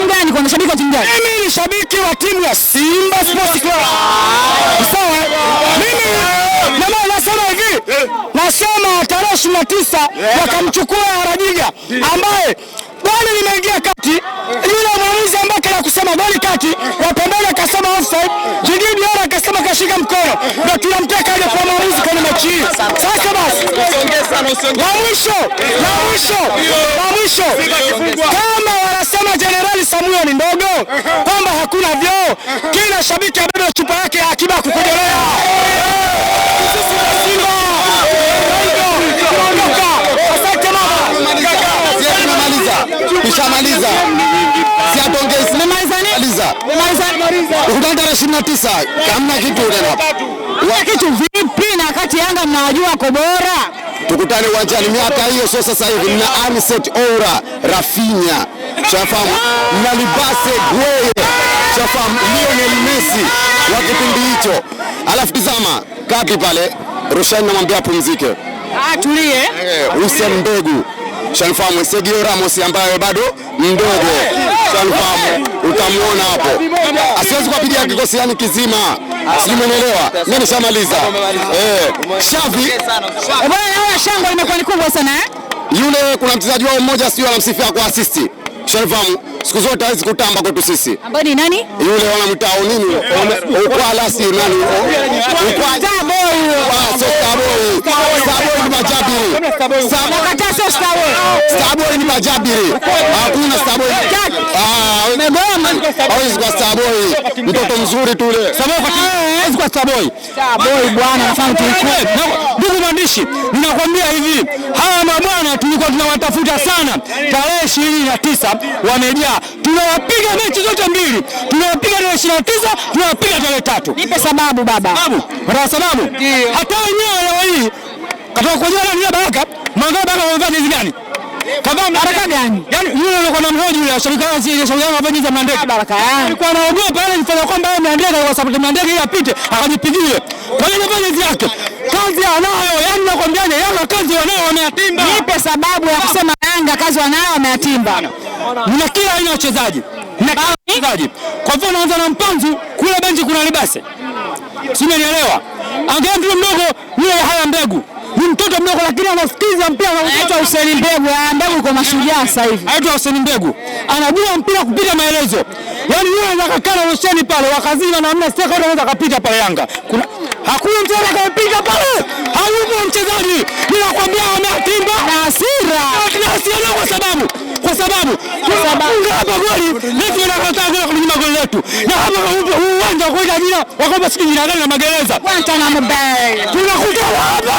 Mimi ni shabiki wa timu ya Simba Sports Club. Sawa? Mimi nasema hivi. Nasema tarehe 29 wakamchukua Arajiga ambaye goli limeingia kati. Yule mwamuzi ambaye kana kusema goli kati, wa pembeni akasema offside, Jigidi Diarra akasema kashika mkono. Ndio tunamteka aje kwa mwamuzi kwenye mechi hii. Sasa basi. Na mwisho. Kama wanasema General Samuel ni ndogo, kwamba hakuna vyoo, kila shabiki abebe chupa yake ya akiba kukojolea. Sisi wa Simba. Asante mama. Nishamaliza. Siatongezi. Nimaliza. Ukutana tarehe 29 hamna kitu tena. Wa kitu vipi na kati Yanga mnajua kwa bora? Tukutane uwanjani miaka hiyo sio sasa hivi. Na Anicet Ora, Rafinha, shafamu na Libase Gueye, shafamu Lionel Messi wa kipindi hicho. Alafu tazama kati pale Rushine namwambia pumzike. Tulie. Hussein Mbegu, shafamu Sergio Ramos ambaye bado mdogo, shafamu utamuona hapo. Asiwezi kupigia kikosi yani kizima. Simuelewa. Mimi nishamaliza. Xavi. Bwana shangwe imekuwa ni kubwa sana Yule kuna mchezaji wao mmoja sio anamsifia kwa assist. Sharifamu siku zote hawezi kutamba kwetu sisi. Ambaye ni nani? Yule wanamtao nini? Kwa lasi nani? Kwa Starboy. Starboy ni majabiri. Starboy ni majabiri. Hakuna Starboy. Hawezi kwa Starboy. Mtoto mzuri tule. Hawezi kwa Starboy. Starboy bwana nafanya tulikuwa. Ndugu mwandishi, ninakwambia hivi, hawa mabwana tulikuwa tunawatafuta sana. Tarehe 29 wamejaa. Tunawapiga mechi zote mbili. Tunawapiga tarehe 29, tunawapiga tarehe 3. Nipe sababu baba. Sababu? Hata wenyewe leo hii katoka kwa jana ni Baraka. Mwangalia Baraka wamevaa jezi gani? Kavaa Baraka gani? Yaani yule alikuwa na mhoji yule shabiki wao zile shabiki wao wavaa Mandeka Baraka. Alikuwa anaogopa ile ilifanya kwamba yeye Mandeka kwa sababu Mandeka ile apite akajipigie. Kwa hiyo anavaa jezi yake. Kazi anayo, yaani nakwambia Yanga kazi wanayo wameatimba. Nipe sababu ya kusema Yanga kazi wanayo wameatimba. Mna kila aina ya wachezaji. Kwa mfano anaanza na Mpanzu, kule benchi kuna Libase. Simenielewa. Angalia mtu mdogo yule haya Mbegu. Ni mtoto mdogo lakini anasikiza mpira anaitwa Hussein Mbegu. Mbegu kwa mashujaa sasa hivi. Anaitwa Hussein Mbegu. Anajua mpira kupita maelezo. Yaani yule anaweza kukaa na Hussein pale wakazima na hamna steka anaweza kupita pale Yanga. Hakuna mchezaji anayepita pale. Hayupo mchezaji. Ninakwambia wameatimba na hasira. Na hasira kwa sababu hapa goli letu linakataa goli kunyima goli letu. Na hapa uwanja kwa jina wakamba siku jina gani na Magereza. Guantanamo Bay. Tunakuta hapa.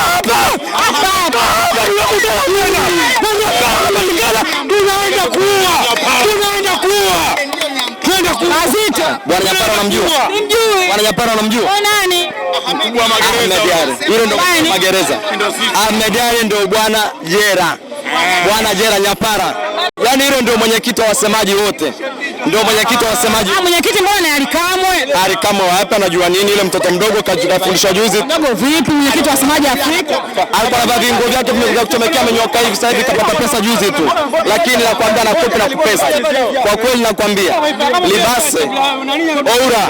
Tunaenda kuua. Azita. Bwana Nyapara unamjua? Nimjui. Bwana Nyapara unamjua? Nani? Mkubwa wa Magereza. Hilo ndo Magereza. Ahmed Ali ndo bwana Jera. Bwana Jera Nyapara. Yaani hilo ndio mwenyekiti wa wasemaji wote. ndio mwenyekiti wa wasemaji. Mwenyekiti mbona Alikamwe? Alikamwe hapa anajua nini yule mtoto mdogo kafundishwa juzi. Mdogo vipi mwenyekiti wa wasemaji Afrika? Alikuwa anavaa vingo vyake vya kuchomekea amenyoka hivi sasa hivi kapata pesa juzi tu. Lakini nakwambia na kopi na kupesa. Kwa kweli nakwambia Libase, Oura,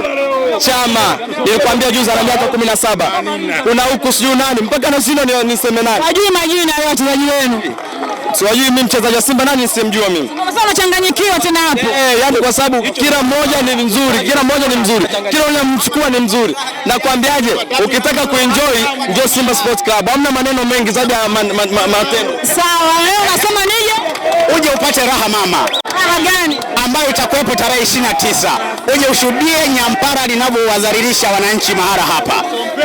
Chama, nilikwambia juzi ana miaka 17. Kuna huku sijui nani mpaka na sino niseme nani. Hajui majina ya wachezaji wenu. Siwajui mimi mchezaji wa Simba nani nisimjua mimi. Sasa unachanganyikiwa tena hapo. Yaani kwa sababu kila mmoja ni mzuri, kila mmoja ni mzuri. Kila unamchukua ni mzuri. Nakwambiaje, ukitaka kuenjoy njoo Simba Sports Club. Hamna maneno mengi zaidi ya matendo. Sawa, leo unasema nije? Uje upate raha mama. Raha gani? Ambayo itakuwepo tarehe 29. Uje ushuhudie Nyampara linavyowadhalilisha wananchi mahara hapa.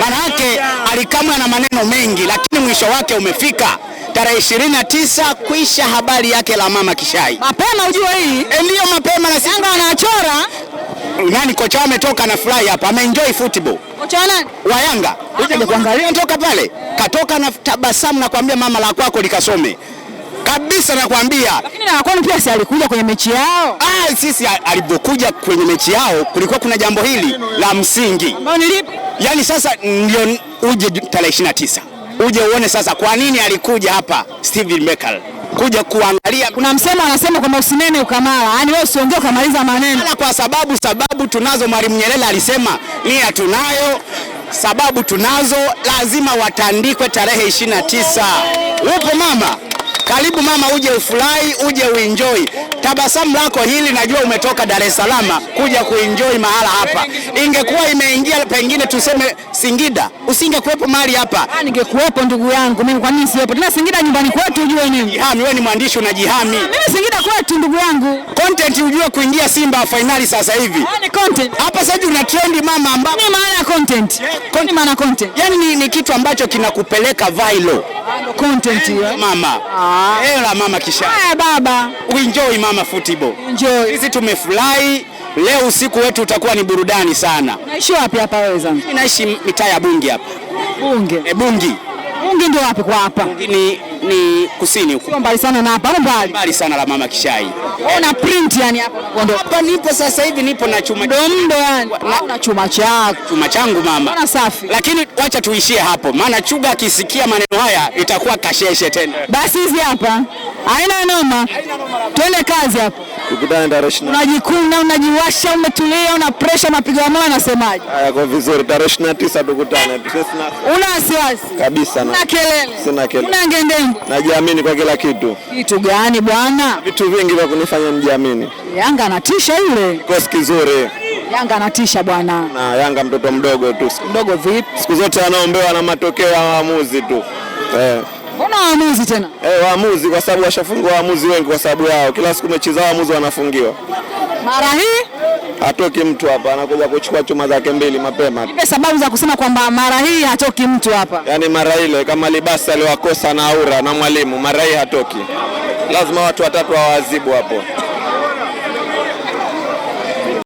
Maana yake Alikamwe na maneno mengi lakini mwisho wake umefika. Tarehe 29 kuisha habari yake la mama Kishai. Mapema ujue hii. Ndio mapema na Yanga anachora. Nani kocha ametoka na fly hapa, ameenjoy football. Kocha nani? Wa Yanga. Uje kuangalia kutoka pale. Katoka na tabasamu na kuambia mama la kwako likasome. Kabisa nakwambia. Lakini na kwani pia si alikuja kwenye mechi yao? Sisi alipokuja kwenye mechi yao kulikuwa kuna jambo hili la msingi. Ambao ni lipi? Yaani sasa ndio uje tarehe 29. Uje uone sasa kwa nini alikuja hapa Steven Mekal. Kuja kuangalia. Kuna msemo anasema kwamba usinene ukamala. Yaani wewe usiongee ukamaliza maneno. Kwa sababu tunazo. Mwalimu Nyerere alisema nia tunayo, sababu tunazo, lazima watandikwe tarehe 29. Upo mama? Karibu mama, uje ufurahi, uje uenjoy. Tabasamu lako hili najua umetoka Dar es Salaam kuja kuenjoy mahala hapa. Ingekuwa imeingia pengine tuseme Singida, usingekuepo mahali hapa. Ningekuepo ndugu yangu. Mimi kwa nini siwepo? Tena Singida nyumbani kwetu ujue nini? Jihami, wewe ni mwandishi unajihami. Mimi Singida kwetu ndugu yangu. Content ujue kuingia Simba finali sasa hivi. Ni content. Hapa sasa hivi una trend mama ambapo ni maana ya content. Ni maana content. Yaani ni kitu ambacho kinakupeleka viral. Content hiyo. Mama. Hela mama Kishai. Baba. Enjoy mama football. Enjoy. Sisi tumefurahi. Leo usiku wetu utakuwa ni burudani sana. Naishi wapi hapa wewe zangu? Ninaishi mitaa ya Bungi hapa. Bungi. Bungi. Bungi ndio wapi kwa hapa? Ni kusini huko. Sio mbali sana na hapa, mbali. Mbali sana la mama Kishai. Una print yani hapa unaondoka. Hapa nipo sasa hivi nipo na chuma mdo yani. Na chuma chako. Chuma changu mama. Bwana safi. Lakini wacha tuishie hapo. Maana Chuga akisikia maneno haya itakuwa kasheshe tena. Basi hizi hapa. Haina noma. Twende kazi hapo. Tukutane tarehe 29. Unajikuna, unajiwasha, umetulia, una pressure, mapigo ya moyo nasemaje? Haya kwa vizuri, tarehe 29 tukutane. Una wasiwasi? Kabisa na. Una kelele? Sina kelele. Una ngendembo? Najiamini kwa kila kitu. Kitu gani bwana? Vitu vingi vya kunifanya nijiamini. Yanga anatisha yule. Kikosi kizuri. Yanga anatisha bwana. Na Yanga mtoto mdogo tu. Mdogo vipi? Siku zote anaombewa na matokeo ya waamuzi tu. Mbona waamuzi tena? Waamuzi kwa sababu washafungwa waamuzi wengi kwa sababu yao. Kila siku mechi zao waamuzi wanafungiwa. Mara hii hatoki mtu hapa, anakuja kuchukua chuma zake mbili mapema. Nipe sababu za kusema kwamba mara hii hatoki mtu hapa. Yaani mara ile kama Libasi aliwakosa na Aura na Mwalimu, mara hii hatoki. Lazima watu watatu wawaadhibu hapo.